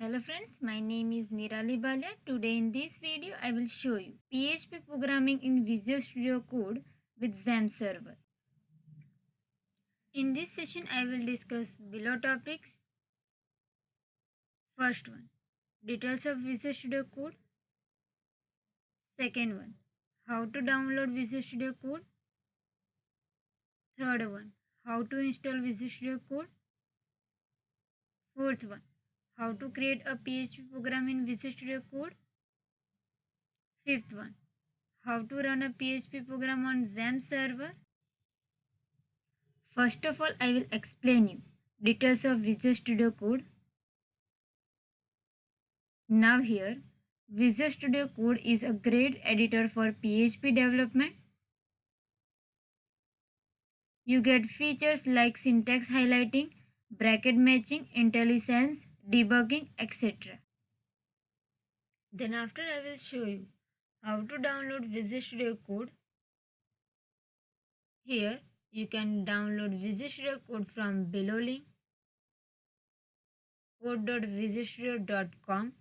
Hello friends, my name is Nirali Balia. Today in this video I will show you PHP programming in Visual Studio Code with Xampp server. In this session I will discuss below topics. First one, details of Visual Studio Code. Second one, how to download Visual Studio Code. Third one, how to install Visual Studio Code. Fourth one, how to create a PHP program in Visual Studio Code. Fifth one, how to run a PHP program on Xampp server. First of all, I will explain you details of Visual Studio Code. Now here, Visual Studio Code is a great editor for PHP development. You get features like syntax highlighting, bracket matching, IntelliSense, debugging, etc. Then after I will show you how to download Visual Studio Code. Here you can download Visual Studio Code from below link code.visualstudio.com.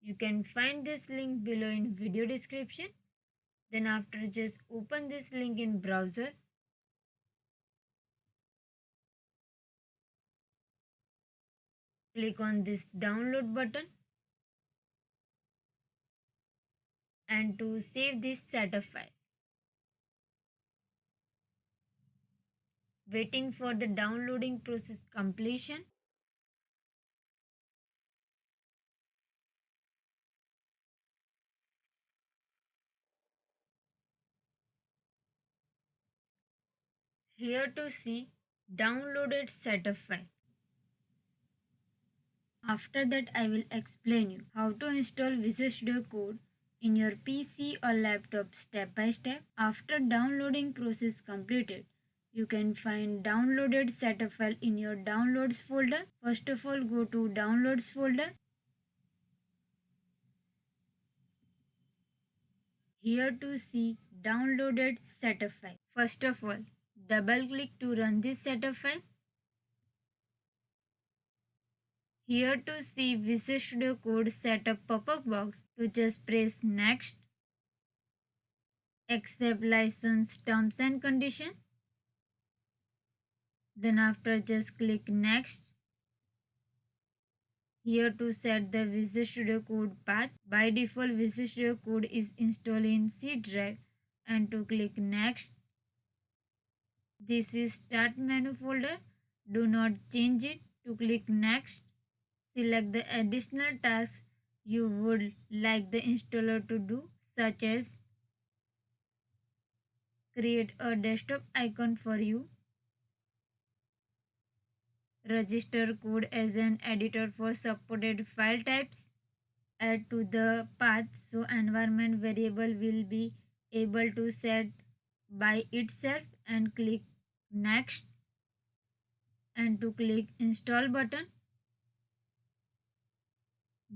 You can find this link below in video description. Then after just open this link in browser. Click on this download button. And to save this setup file. Waiting for the downloading process completion. Here to see downloaded setup file. After that I will explain you how to install Visual Studio Code in your PC or laptop step by step. After downloading process completed, you can find downloaded setup file in your downloads folder. First of all, go to downloads folder. Here to see downloaded setup file. First of all, double click to run this setup file. Here to see Visual Studio Code setup pop-up box, to just press next. Accept license terms and condition. Then after just click next. Here to set the Visual Studio Code path. By default Visual Studio Code is installed in C drive, and to click next. This is start menu folder. Do not change it. To click next. Select the additional tasks you would like the installer to do, such as create a desktop icon for you, register code as an editor for supported file types, add to the path so environment variable will be able to set by itself, and click next, and to click install button.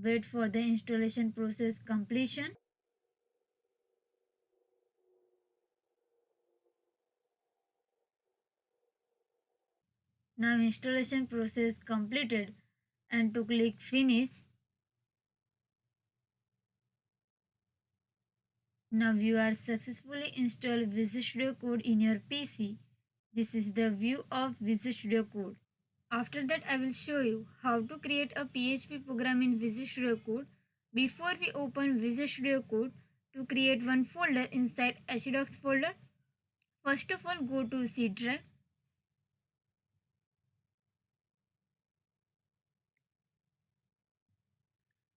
Wait for the installation process completion. Now installation process completed, and to click finish. Now you are successfully installed Visual Studio Code in your PC. This is the view of Visual Studio Code. After that I will show you how to create a PHP program in Visual Studio Code. Before we open Visual Studio Code, to create one folder inside htdocs folder, first of all go to C drive.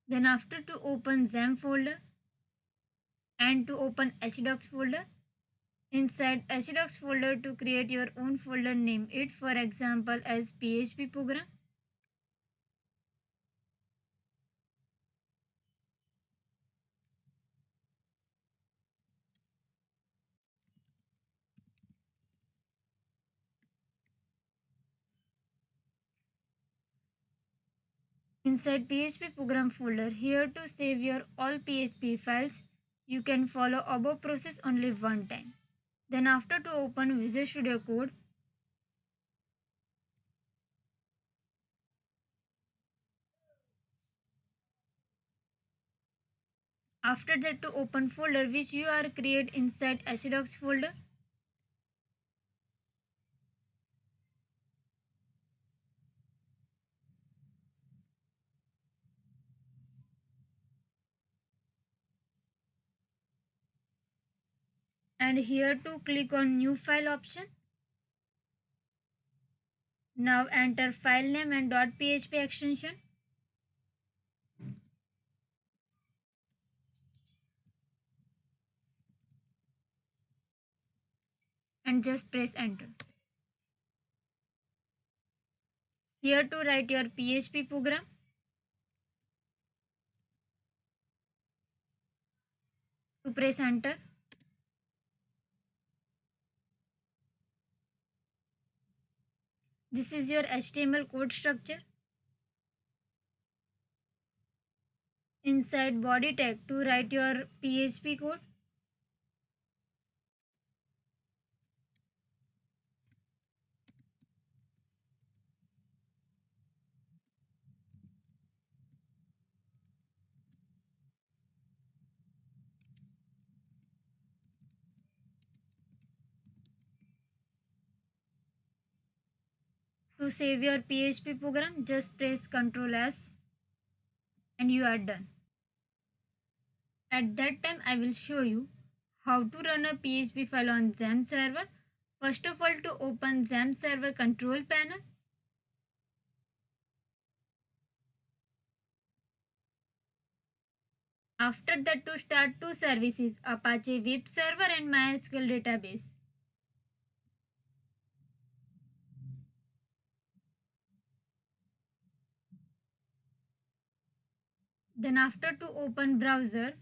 Then after to open Xampp folder, and to open htdocs folder. Inside htdocs folder, to create your own folder, name it for example as PHP program. Inside PHP program folder, here to save your all PHP files, you can follow above process only one time. Then after to open Visual Studio Code, After that, to open folder which you are create inside hdocs folder. And here to click on new file option. Now enter file name and .php extension. And just press enter. Here to write your PHP program. To press enter. This is your HTML code structure. Inside body tag to write your PHP code. To save your PHP program, just press Ctrl S and you are done. At that time, I will show you how to run a PHP file on Xampp server. First of all, to open Xampp server control panel. After that, to start two services, Apache Web Server and MySQL database. Then after, to open browser.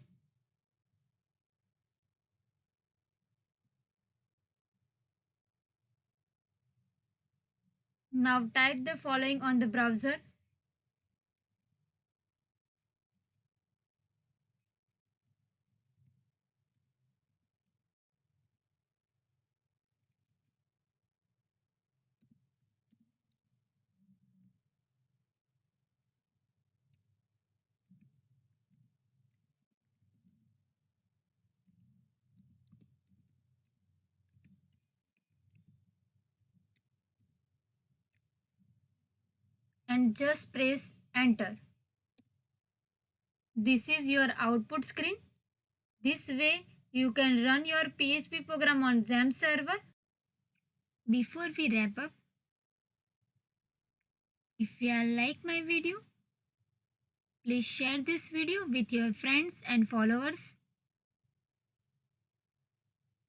Now type the following on the browser. And just press enter. This is your output screen. This way you can run your PHP program on Xampp server. Before we wrap up, if you like my video, please share this video with your friends and followers.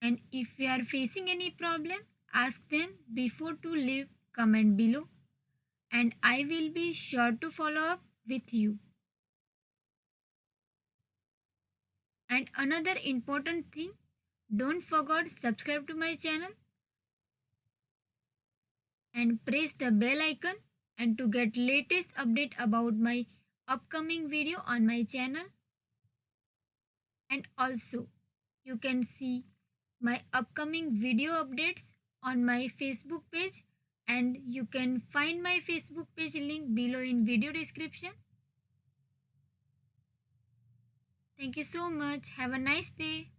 And if you are facing any problem, ask them before to leave comment below. And I will be sure to follow up with you. And another important thing, don't forget subscribe to my channel and press the bell icon and to get latest update about my upcoming video on my channel. And also you can see my upcoming video updates on my Facebook page, and you can find my Facebook page link below in video description. Thank you so much. Have a nice day.